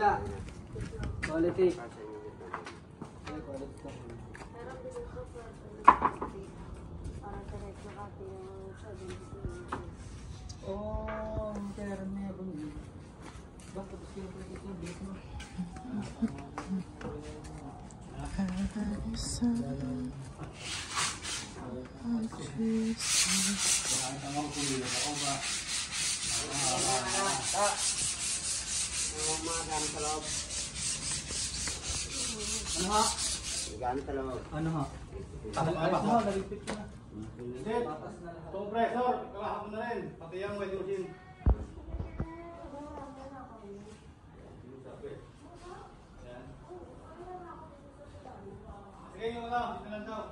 kabila. Quality. Oh, pero meron din. Bakit gusto yung pagkikibit mo? Ano ha? Gano'n sa loob. Ano ha? Ayos mo, nalipit ko na. Compressor, kalahapon na rin. Pati yung white machine. Sige yung dito lang daw.